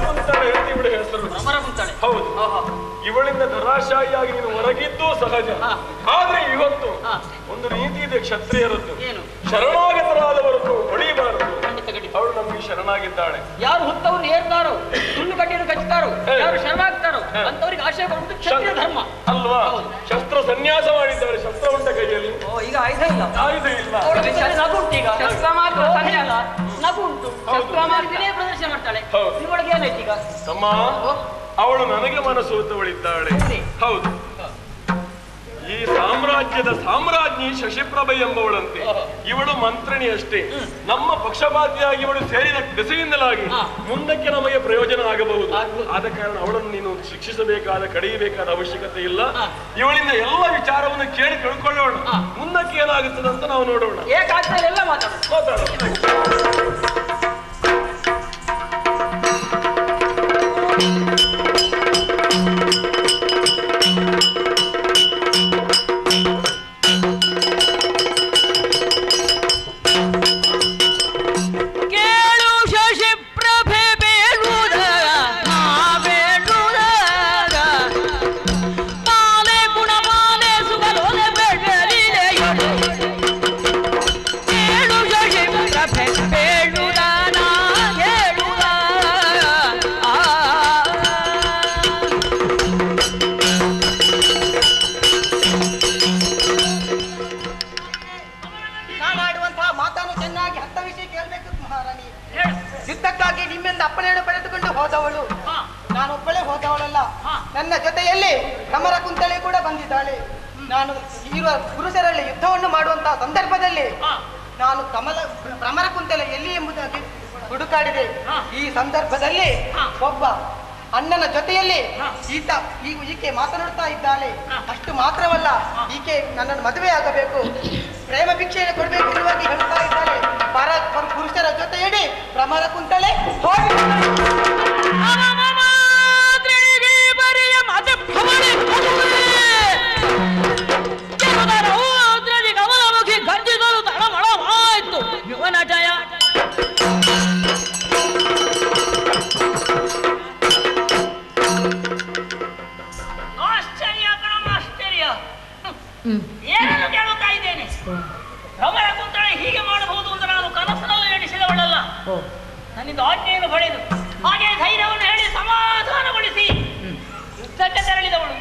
ಕುಂತಳೆ ಅಂತ ಇವಳ ಹೆಸರು. ಭ್ರಮರ ಕುಂತಳೆ. ಹೌದು. ಇವಳಿಂದ ಧರಾಶಾಹಿಯಾಗಿ ನೀನು ಹೊರಗಿದ್ದು ಸಹಜ. ಆದ್ರೆ ಇವತ್ತು ಒಂದು ರೀತಿ ಇದೆ ಕ್ಷತ್ರಿಯರದ್ದು. ಏನು? ಶರಣಾಗತರಾದವರದ್ದು ಹೊಡಿಬಾರದು. ಅವಳು ನಮಗೆ ಶರಣಾಗಿದ್ದಾಳೆ. ಯಾರು ಹುತ್ತವನ್ನು ಏರ್ತಾರೋ, ಸುಳ್ಳು ಕಡ್ಡಿಯನ್ನು ಕಚ್ಚುತ್ತಾರೋ, ಯಾರು ಶರಣಾಗ್ತಾರೋ ಅಂತವರಿಗೆ ಆಶಯ ಕೊಡುವುದು ಕ್ಷತ್ರಿಯ ಧರ್ಮ ಅಲ್ವಾ? ಶಸ್ತ್ರ ಸನ್ಯಾಸ ಮಾಡಿದ್ದಾಳೆ. ಶಸ್ತ್ರ ಉಂಟ ಕೈಯಲ್ಲಿ. ಈಗ ಆಯುಧ ಇಲ್ಲ. ಆಯುಧ ಇಲ್ಲ. ನಗು ಉಂಟು. ಈಗ ಶಸ್ತ್ರ ಮಾತ್ರ ಸನ್ಯಾಸ, ನಗು ಉಂಟು. ಶಸ್ತ್ರ ಮಾತ್ರನೇ ಪ್ರದರ್ಶನ ಮಾಡ್ತಾಳೆ. ನಿಮ್ಮೊಳಗೆ ಏನಾಯ್ತು ಈಗ? ತಮ್ಮ, ಅವಳು ನನಗೆ ಮನಸೋತವಳಿದ್ದಾಳೆ. ಹೌದು. ಈ ಸಾಮ್ರಾಜ್ಯದ ಸಾಮ್ರಾಜ್ಞಿ ಶಶಿಪ್ರಭೆ ಎಂಬವಳಂತೆ. ಇವಳು ಮಂತ್ರಿಣಿ ಅಷ್ಟೇ. ನಮ್ಮ ಪಕ್ಷಪಾತಿಯಾಗಿ ಇವಳು ಸೇರಿದ ಬೆಸೆಯಿಂದಲಾಗಿ ಮುಂದಕ್ಕೆ ನಮಗೆ ಪ್ರಯೋಜನ ಆಗಬಹುದು. ಆದ ಕಾರಣ ಅವಳನ್ನು ನೀನು ಶಿಕ್ಷಿಸಬೇಕಾದ, ಕಡಿಯಬೇಕಾದ ಅವಶ್ಯಕತೆ ಇಲ್ಲ. ಇವಳಿಂದ ಎಲ್ಲ ವಿಚಾರವನ್ನು ಕೇಳಿ ತಿಳ್ಕೊಳ್ಳೋಣ. ಮುಂದಕ್ಕೆ ಏನಾಗುತ್ತದೆ ಅಂತ ನಾವು ನೋಡೋಣ. ಎಲ್ಲ ಮಾತಾಡೋಣ. ನನ್ನ ಜೊತೆಯಲ್ಲಿ ಭ್ರಮರ ಕುಂತಳೆ ಕೂಡ ಬಂದಿದ್ದಾಳೆ. ನಾನು ಇರುವ ಪುರುಷರಲ್ಲಿ ಯುದ್ಧವನ್ನು ಮಾಡುವಂತಹ ಸಂದರ್ಭದಲ್ಲಿ ನಾನು ಭ್ರಮರ ಕುಂತಳೆ ಎಲ್ಲಿ ಎಂಬುದಾಗಿ ಹುಡುಕಾಡಿದೆ. ಈ ಸಂದರ್ಭದಲ್ಲಿ ಒಬ್ಬ ಅಣ್ಣನ ಜೊತೆಯಲ್ಲಿ ಈಕೆ ಮಾತನಾಡ್ತಾ ಇದ್ದಾಳೆ. ಅಷ್ಟು ಮಾತ್ರವಲ್ಲ, ಈಕೆ ನನ್ನನ್ನು ಮದುವೆ ಆಗಬೇಕು, ಪ್ರೇಮ ಭಿಕ್ಷೆಯನ್ನು ಕೊಡಬೇಕು ಎನ್ನುವಾಗಿ ಹೇಳ್ತಾ ಇದ್ದಾಳೆ. ಪುರುಷರ ಜೊತೆಯಲ್ಲಿ ಭ್ರಮರ ಕುಂತಳೆ ಹೋಗಿ ಏನನ್ನು ಕೇಳುತ್ತಾ ಇದ್ದೇನೆ? ಭ್ರಮರ ಕುಂತಳೆ ಹೀಗೆ ಮಾಡಬಹುದು ಅಂತ ನಾನು ಕನಸಿನಲ್ಲಿ ಎಣಿಸಿದವಳಲ್ಲ. ನನ್ನಿಂದ ಆಜ್ಞೆಯನ್ನು ಪಡೆದು ಹಾಗೆ ಧೈರ್ಯವನ್ನು ಹೇಳಿ ಸಮಾಧಾನಗೊಳಿಸಿ ಯುದ್ಧಕ್ಕೆ ತೆರಳಿದವಳು.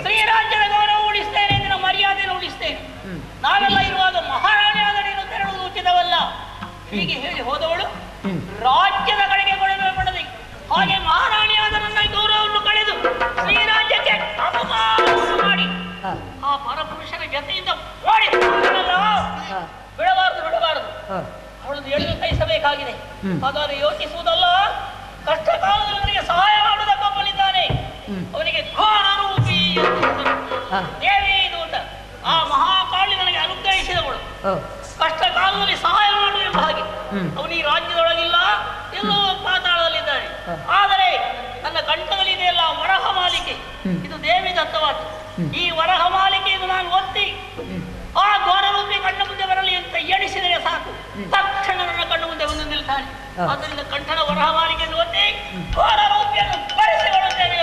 ಶ್ರೀರಾಜ್ಯದ ಗೌರವ ಉಳಿಸ್ತೇನೆ, ನಿನ್ನ ಮರ್ಯಾದೆಯನ್ನು ಉಳಿಸ್ತೇನೆ, ನಾವೆಲ್ಲ ಇರುವಾಗ ಮಹಾರಾಣಿಯಾದ ನೀನು ತೆರಳುವುದು ಉಚಿತವಲ್ಲ ಹೀಗೆ ಹೇಳಿ ಹೋದವಳು ರಾಜ್ಯದ ಕಡೆಗೆ ಕೊಡಲು ಪಡೆದು ಹಾಗೆ ಮಹಾರಾಣಿಯಾದ ನನ್ನ ಗೌರವವನ್ನು ಕಳೆದು ಶ್ರೀರಾಜ್ಯಕ್ಕೆ ಅಪಮಾನ ಮಾಡಿ ಆ ಪರಪುರುಷನ ಜೊತೆಯಿಂದ ಬಿಡಬಾರದು. ಅವಳನ್ನು ಎಳೆದು ಕೈಸಬೇಕಾಗಿದೆ. ಹಾಗಾದ್ರೆ ಯೋಚಿಸುವುದಲ್ಲ, ಕಷ್ಟ ಕಾಲದಲ್ಲಿ ಅವನಿಗೆ ಸಹಾಯ ಮಾಡುವುದಕ್ಕೊಬ್ಬನಿದ್ದಾನೆ. ಅವನಿಗೆ ಘೋರರೂಪಿ ದೇವಿ ಇದು ಅಂತ ಆ ಮಹಾಕಾಳಿ ನನಗೆ ಅನುಗ್ರಹಿಸಿದವಳು. ಕಷ್ಟ ಕಾಲದಲ್ಲಿ ಸಹಾಯ ಮಾಡು ಎಂಬ ಹಾಗೆ ಅವನು ಈ ರಾಜ್ಯದೊಳಗಿಲ್ಲ, ಎಲ್ಲೋ ಪಾತಾಳದಲ್ಲಿದ್ದಾನೆ. ಆದರೆ ನನ್ನ ಕಂಠದಲ್ಲಿ ಇದೆಯಲ್ಲ ವರಹ ಮಾಲಿಕೆ, ಇದು ದೇವಿ ದತ್ತವಾದ್ದು. ಈ ವರಹ ಮಾಲಿಕೆಯನ್ನು ನಾನು ಒತ್ತಿ ಆ ಘೋರರೂಪಿ ಕಣ್ಣ ಮುಂದೆ ಬರಲಿ ಅಂತ ಎಣಿಸಿದರೆ ಸಾಕು, ತಕ್ಷಣ ನನ್ನ ಕಣ್ಣು ಮುಂದೆ ಬಂದು ನಿಲ್ತಾನೆ. ಆದ್ದರಿಂದ ಕಂಠನ ವರಹ ಮಾಲಿಕೆಯನ್ನು ಒತ್ತಿ ಘೋರರೂಪಿಯನ್ನು ಬರೆಸಿಕೊಳ್ಳುತ್ತೇನೆ.